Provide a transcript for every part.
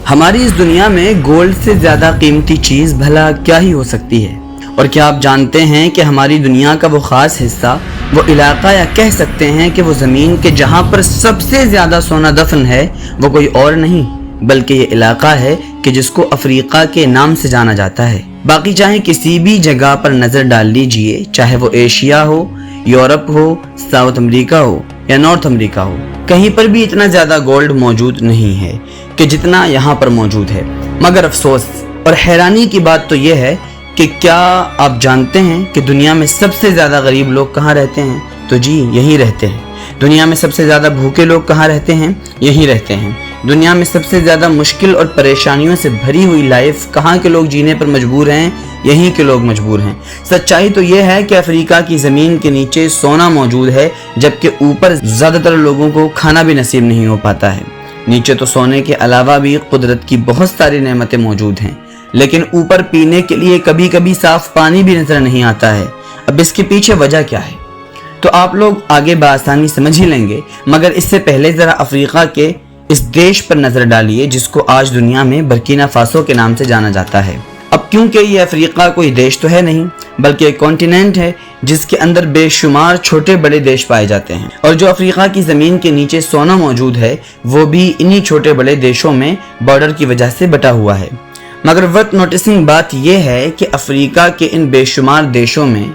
ہماری اس دنیا میں گولڈ سے زیادہ قیمتی چیز بھلا کیا ہی ہو سکتی ہے؟ اور کیا آپ جانتے ہیں کہ ہماری دنیا کا وہ خاص حصہ، وہ علاقہ، یا کہہ سکتے ہیں کہ وہ زمین کہ جہاں پر سب سے زیادہ سونا دفن ہے، وہ کوئی اور نہیں بلکہ یہ علاقہ ہے کہ جس کو افریقہ کے نام سے جانا جاتا ہے۔ باقی چاہے کسی بھی جگہ پر نظر ڈال لیجئے، چاہے وہ ایشیا ہو، یورپ ہو، ساؤتھ امریکہ ہو یا نارتھ امریکہ ہو، کہیں پر بھی اتنا زیادہ گولڈ موجود نہیں ہے کہ جتنا یہاں پر موجود ہے۔ مگر افسوس اور حیرانی کی بات تو یہ ہے کہ کیا آپ جانتے ہیں کہ دنیا میں سب سے زیادہ غریب لوگ کہاں رہتے ہیں؟ تو جی، یہی رہتے ہیں۔ دنیا میں سب سے زیادہ بھوکے لوگ کہاں رہتے ہیں؟ یہی رہتے ہیں۔ دنیا میں سب سے زیادہ مشکل اور پریشانیوں سے بھری ہوئی لائف کہاں کے لوگ جینے پر مجبور ہیں؟ یہیں کے لوگ مجبور ہیں۔ سچائی تو یہ ہے کہ افریقہ کی زمین کے نیچے سونا موجود ہے، جبکہ اوپر زیادہ تر لوگوں کو کھانا بھی نصیب نہیں ہو پاتا ہے۔ نیچے تو سونے کے علاوہ بھی قدرت کی بہت ساری نعمتیں موجود ہیں، لیکن اوپر پینے کے لیے کبھی کبھی صاف پانی بھی نظر نہیں آتا ہے۔ اب اس کے پیچھے وجہ کیا ہے تو آپ لوگ آگے بآسانی سمجھ ہی لیں گے، مگر اس سے پہلے ذرا افریقہ کے اس دیش پر نظر ڈالیے جس کو آج دنیا میں برکینا فاسو کے نام سے جانا جاتا ہے۔ اب کیونکہ یہ افریقہ کوئی دیش تو ہے نہیں بلکہ ایک کانٹیننٹ ہے جس کے اندر بے شمار چھوٹے بڑے دیش پائے جاتے ہیں، اور جو افریقہ کی زمین کے نیچے سونا موجود ہے وہ بھی انہی چھوٹے بڑے دیشوں میں بارڈر کی وجہ سے بٹا ہوا ہے۔ مگر ورتھ نوٹسنگ بات یہ ہے کہ افریقہ کے ان بے شمار دیشوں میں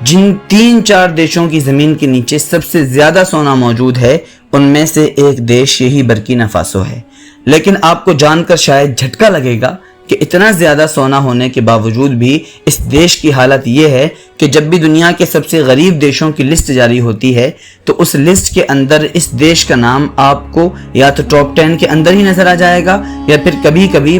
جن 3-4 دیشوں کی زمین کے نیچے سب سے زیادہ سونا موجود ہے، ان میں سے ایک دیش یہی برکینا فاسو ہے۔ لیکن آپ کو جان کر شاید جھٹکا لگے گا کہ اتنا زیادہ سونا ہونے کے باوجود بھی اس دیش کی حالت یہ ہے کہ جب بھی دنیا کے سب سے غریب دیشوں کی لسٹ جاری ہوتی ہے تو اس لسٹ کے اندر اس دیش کا نام آپ کو یا تو ٹاپ 10 کے اندر ہی نظر آ جائے گا یا پھر کبھی کبھی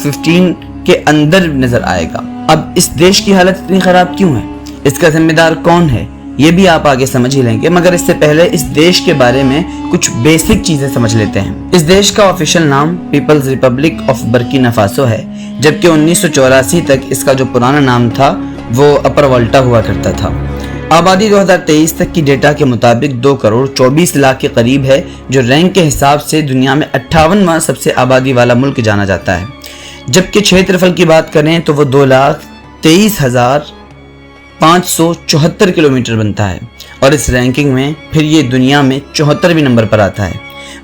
15 کے اندر نظر آئے گا۔ اب اس دیش کی حالت اتنی خراب کیوں ہے؟ اس کا ذمہ دار کون ہے؟ یہ بھی آپ آگے سمجھ ہی لیں گے، مگر اس سے پہلے اس دیش کے بارے میں کچھ بیسک چیزیں سمجھ لیتے ہیں۔ اس دیش کا آفیشیل نام people's republic of Burkina Faso ہے، جبکہ 1984 تک اس کا جو پرانا نام تھا وہ اپر والٹا ہوا کرتا تھا۔ آبادی 2023 تک کی ڈیٹا کے مطابق 2,24,00,000 کے قریب ہے، جو رینک کے حساب سے دنیا میں 58واں سب سے آبادی والا ملک جانا جاتا ہے۔ جبکہ چھیترفل کی بات کریں تو وہ 2,23,574 کلومیٹر بنتا ہے، اور اس رینکنگ میں پھر یہ دنیا میں 74ویں نمبر پر آتا ہے۔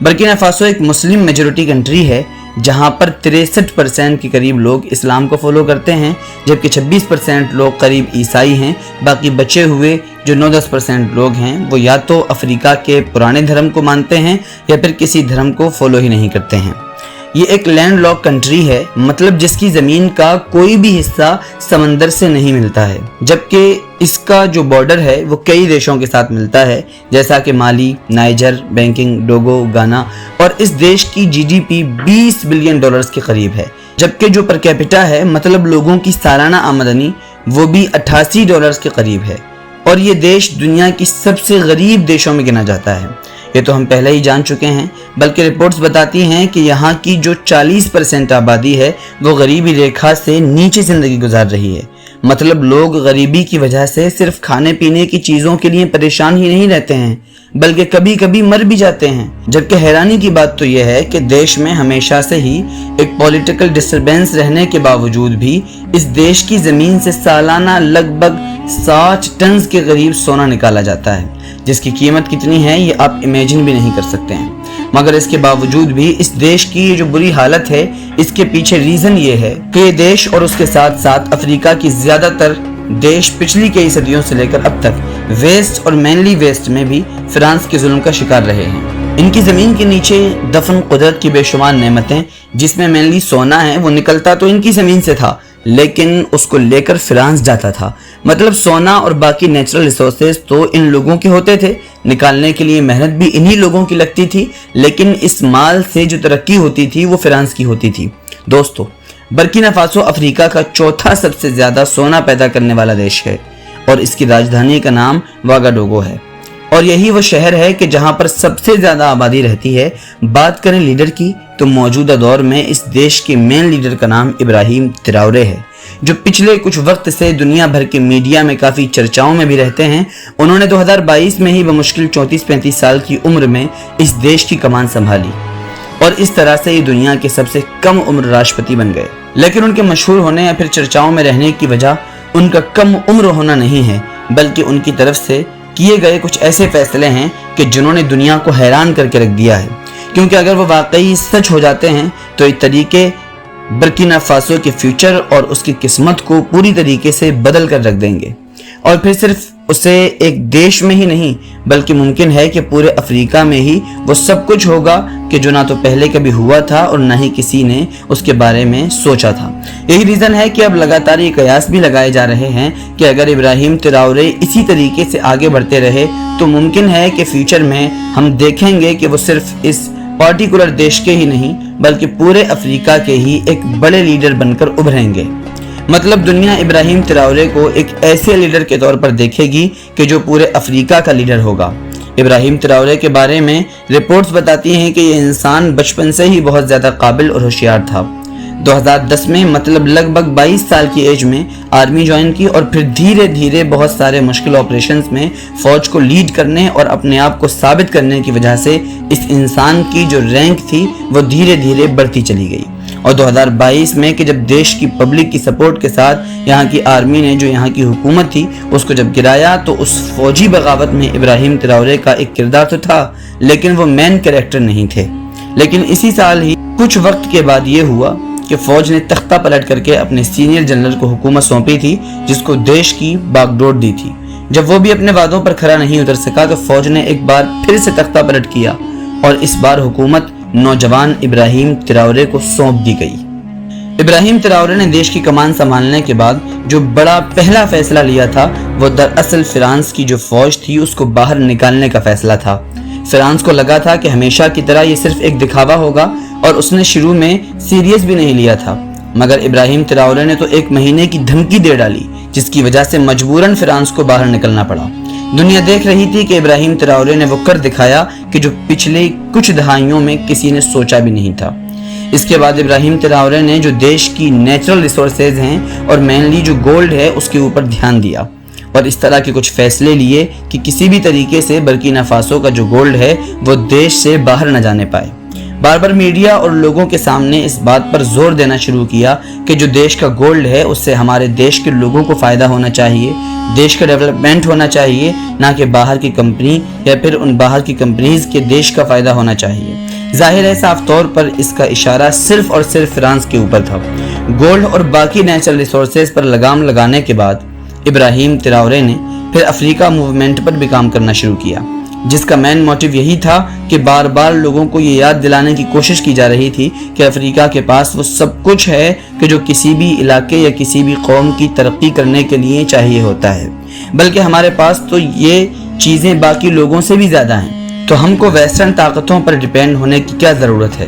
برکینا فاسو ایک مسلم میجورٹی کنٹری ہے جہاں پر 63% کے قریب لوگ اسلام کو فالو کرتے ہیں، جبکہ 26% لوگ قریب عیسائی ہیں۔ باقی بچے ہوئے جو 9-10% لوگ ہیں وہ یا تو افریقہ کے پرانے دھرم کو مانتے ہیں یا پھر کسی دھرم کو فالو ہی نہیں کرتے ہیں۔ یہ ایک لینڈ لاک کنٹری ہے، مطلب جس کی زمین کا کوئی بھی حصہ سمندر سے نہیں ملتا ہے، جبکہ اس کا جو بارڈر ہے وہ کئی دیشوں کے ساتھ ملتا ہے، جیسا کہ مالی، نائجر، بینکنگ، ٹوگو، گانا، اور اس دیش کی جی ڈی پی $20 بلین کے قریب ہے، جبکہ جو پر کیپٹا ہے، مطلب لوگوں کی سالانہ آمدنی، وہ بھی $88 کے قریب ہے، اور یہ دیش دنیا کی سب سے غریب دیشوں میں گنا جاتا ہے۔ یہ تو ہم پہلے ہی جان چکے ہیں، بلکہ رپورٹس بتاتی ہیں کہ یہاں کی جو 40% آبادی ہے وہ غریبی ریکھا سے نیچے زندگی گزار رہی ہے۔ مطلب لوگ غریبی کی وجہ سے صرف کھانے پینے کی چیزوں کے لیے پریشان ہی نہیں رہتے ہیں بلکہ کبھی کبھی مر بھی جاتے ہیں۔ جبکہ حیرانی کی بات تو یہ ہے کہ دیش میں ہمیشہ سے ہی ایک پولیٹیکل ڈسٹربنس رہنے کے باوجود بھی اس دیش کی زمین سے سالانہ لگ بھگ 60 ٹنز کے قریب سونا نکالا جاتا ہے، جس کی قیمت کتنی ہے یہ آپ امیجن بھی نہیں کر سکتے ہیں۔ مگر اس کے باوجود بھی اس دیش کی یہ جو بری حالت ہے، اس کے پیچھے ریزن یہ ہے کہ یہ دیش اور اس کے ساتھ ساتھ افریقہ کی زیادہ تر دیش پچھلی کئی صدیوں سے لے کر اب تک ویسٹ اور مینلی ویسٹ میں بھی فرانس کے ظلم کا شکار رہے ہیں۔ ان کی زمین کے نیچے دفن قدرت کی بے شمار نعمتیں، جس میں مینلی سونا ہے، وہ نکلتا تو ان کی زمین سے تھا لیکن اس کو لے کر فرانس جاتا تھا۔ مطلب سونا اور باقی نیچرل ریسورسز تو ان لوگوں کے ہوتے تھے، نکالنے کے لیے محنت بھی انہی لوگوں کی لگتی تھی، لیکن اس مال سے جو ترقی ہوتی تھی وہ فرانس کی ہوتی تھی۔ دوستو، برکینا فاسو افریقہ کا چوتھا سب سے زیادہ سونا پیدا کرنے والا دیش ہے، اور اس کی راجدھانی کا نام واگاڈوگو ہے، اور یہی وہ شہر ہے کہ جہاں پر سب سے زیادہ آبادی رہتی ہے۔ بات کریں لیڈر کی تو موجودہ دور میں اس دیش کے مین لیڈر کا نام ابراہیم تراورے ہے، جو پچھلے کچھ وقت سے دنیا بھر کے میڈیا میں کافی چرچاؤں میں بھی رہتے ہیں۔ انہوں نے 2022 میں ہی بمشکل 34-35 سال کی عمر میں اس دیش کی کمان سنبھالی، اور اس طرح سے یہ دنیا کے سب سے کم عمر راشٹرپتی بن گئے۔ لیکن ان کے مشہور ہونے یا پھر چرچاؤں میں رہنے کی وجہ ان کا کم عمر ہونا نہیں ہے، بلکہ ان کی طرف سے کیے گئے کچھ ایسے فیصلے ہیں کہ جنہوں نے دنیا کو حیران کر کے رکھ دیا ہے، کیونکہ اگر وہ واقعی سچ ہو جاتے ہیں تو یہ طریقے برکینا فاسو کے فیوچر اور اس کی قسمت کو پوری طریقے سے بدل کر رکھ دیں گے، اور پھر صرف اسے ایک دیش میں ہی نہیں بلکہ ممکن ہے کہ پورے افریقہ میں ہی وہ سب کچھ ہوگا کہ جو نہ تو پہلے کبھی ہوا تھا اور نہ ہی کسی نے اس کے بارے میں سوچا تھا۔ یہی ریزن ہے کہ اب لگاتار یہ قیاس بھی لگائے جا رہے ہیں کہ اگر ابراہیم تراورے اسی طریقے سے آگے بڑھتے رہے تو ممکن ہے کہ فیوچر میں ہم دیکھیں گے کہ وہ صرف اس پارٹیکولر دیش کے ہی نہیں بلکہ پورے افریقہ کے ہی ایک بڑے لیڈر بن کر ابھریں گے۔ مطلب دنیا ابراہیم تراورے کو ایک ایسے لیڈر کے طور پر دیکھے گی کہ جو پورے افریقہ کا لیڈر ہوگا۔ ابراہیم تراورے کے بارے میں رپورٹس بتاتی ہیں کہ یہ انسان بچپن سے ہی بہت زیادہ قابل اور ہوشیار تھا۔ 2010 میں مطلب لگ بھگ 22 سال کی ایج میں آرمی جوائن کی اور پھر دھیرے دھیرے بہت سارے مشکل آپریشنز میں فوج کو لیڈ کرنے اور اپنے آپ کو ثابت کرنے کی وجہ سے اس انسان کی جو رینک تھی وہ دھیرے دھیرے بڑھتی چلی گئی، اور 2022 میں کہ جب دیش کی پبلک کی سپورٹ کے ساتھ یہاں کی آرمی نے جو یہاں کی حکومت تھی اس کو جب گرایا تو اس فوجی بغاوت میں ابراہیم تراورے کا ایک کردار تو تھا لیکن وہ مین کریکٹر نہیں تھے۔ لیکن اسی سال ہی کچھ وقت کے بعد یہ ہوا کہ فوج نے تختہ پلٹ کر کے اپنے سینئر جنرل کو حکومت سونپی تھی جس کو دیش کی باغ ڈور دی تھی۔ جب وہ بھی اپنے وعدوں پر کھرا نہیں اتر سکا تو فوج نے ایک بار پھر سے تختہ پلٹ کیا اور اس بار حکومت نوجوان ابراہیم تراورے کو سونپ دی گئی۔ ابراہیم تراورے نے دیش کی کمان سنبھالنے کے بعد جو بڑا پہلا فیصلہ لیا تھا وہ دراصل فرانس کی جو فوج تھی اس کو باہر نکالنے کا فیصلہ تھا۔ فرانس کو لگا تھا کہ ہمیشہ کی طرح یہ صرف ایک دکھاوا ہوگا اور اس نے شروع میں سیریس بھی نہیں لیا تھا، مگر ابراہیم تراورے نے تو 1 مہینے کی دھمکی دے ڈالی جس کی وجہ سے مجبوراً فرانس کو باہر نکلنا پڑا۔ دنیا دیکھ رہی تھی کہ ابراہیم تراورے نے وہ کر دکھایا کہ جو پچھلے کچھ دہائیوں میں کسی نے سوچا بھی نہیں تھا۔ اس کے بعد ابراہیم تراورے نے جو دیش کی نیچرل ریسورسز ہیں اور مینلی جو گولڈ ہے اس کے اوپر دھیان دیا اور اس طرح کے کچھ فیصلے لیے کہ کسی بھی طریقے سے برکینا فاسو کا جو گولڈ ہے وہ دیش سے باہر نہ جانے پائے۔ بار بار میڈیا اور لوگوں کے سامنے اس بات پر زور دینا شروع کیا کہ جو دیش کا گولڈ ہے اس سے ہمارے دیش کے لوگوں کو فائدہ ہونا چاہیے، دیش کا ڈیولپمنٹ ہونا چاہیے، نہ کہ باہر کی کمپنی یا پھر ان باہر کی کمپنیز کے دیش کا فائدہ ہونا چاہیے۔ ظاہر ہے صاف طور پر اس کا اشارہ صرف اور صرف فرانس کے اوپر تھا۔ گولڈ اور باقی نیچرل ریسورسز پر لگام لگانے کے بعد ابراہیم تراورے نے پھر افریقہ موومنٹ پر بھی کام کرنا شروع کیا، جس کا مین موٹیو یہی تھا کہ بار بار لوگوں کو یہ یاد دلانے کی کوشش کی جا رہی تھی کہ افریقہ کے پاس وہ سب کچھ ہے کہ جو کسی بھی علاقے یا کسی بھی قوم کی ترقی کرنے کے لیے چاہیے ہوتا ہے، بلکہ ہمارے پاس تو یہ چیزیں باقی لوگوں سے بھی زیادہ ہیں، تو ہم کو ویسٹرن طاقتوں پر ڈیپینڈ ہونے کی کیا ضرورت ہے؟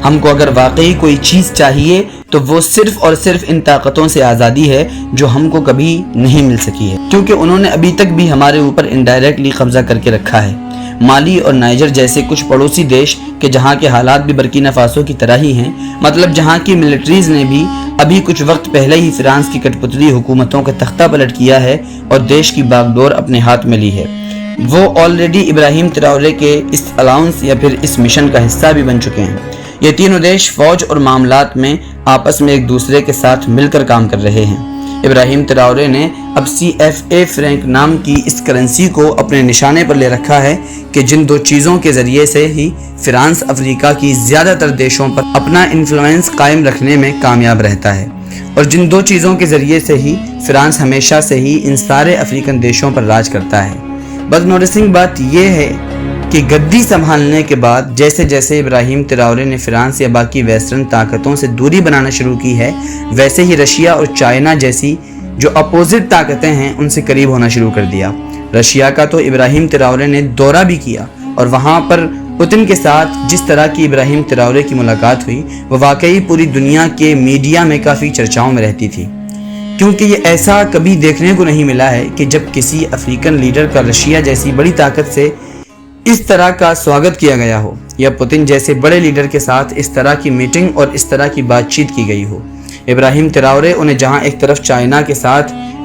ہم کو اگر واقعی کوئی چیز چاہیے تو وہ صرف اور صرف ان طاقتوں سے آزادی ہے جو ہم کو کبھی نہیں مل سکی ہے، کیونکہ انہوں نے ابھی تک بھی ہمارے اوپر انڈائریکٹلی قبضہ کر کے رکھا ہے۔ مالی اور نائجر جیسے کچھ پڑوسی دیش کہ جہاں کے حالات بھی برکینا فاسو کی طرح ہی ہیں، مطلب جہاں کی ملٹریز نے بھی ابھی کچھ وقت پہلے ہی فرانس کی کٹ پتلی حکومتوں کا تختہ پلٹ کیا ہے اور دیش کی باغ ڈور اپنے ہاتھ میں لی ہے، وہ آلریڈی ابراہیم تراورے کے اس الاؤنس یا پھر اس مشن کا حصہ بھی بن چکے ہیں۔ یہ تینوں دیش فوج اور معاملات میں آپس میں ایک دوسرے کے ساتھ مل کر کام کر رہے ہیں۔ ابراہیم تراورے نے اب CFA فرینک نام کی اس کرنسی کو اپنے نشانے پر لے رکھا ہے کہ جن 2 چیزوں کے ذریعے سے ہی فرانس افریقہ کی زیادہ تر دیشوں پر اپنا انفلوئنس قائم رکھنے میں کامیاب رہتا ہے، اور جن 2 چیزوں کے ذریعے سے ہی فرانس ہمیشہ سے ہی ان سارے افریقن دیشوں پر راج کرتا ہے۔ بس نوٹسنگ بات یہ ہے کہ گدی سنبھالنے کے بعد جیسے جیسے ابراہیم تراورے نے فرانس یا باقی ویسٹرن طاقتوں سے دوری بنانا شروع کی ہے، ویسے ہی رشیا اور چائنا جیسی جو اپوزٹ طاقتیں ہیں ان سے قریب ہونا شروع کر دیا۔ رشیا کا تو ابراہیم تراورے نے دورہ بھی کیا اور وہاں پر پوتن کے ساتھ جس طرح کی ابراہیم تراورے کی ملاقات ہوئی وہ واقعی پوری دنیا کے میڈیا میں کافی چرچاؤں میں رہتی تھی، کیونکہ یہ ایسا کبھی دیکھنے کو نہیں ملا ہے کہ جب کسی افریقن لیڈر کا رشیا جیسی بڑی طاقت سے اس طرح کا سواگت کیا گیا ہو یا پوتن جیسے بڑے لیڈر کے ساتھ اس طرح کی میٹنگ اور اس طرح کی بات چیت کی گئی ہو۔ ابراہیم تراورے انہیں جہاں ایک طرف چائنا کے ساتھ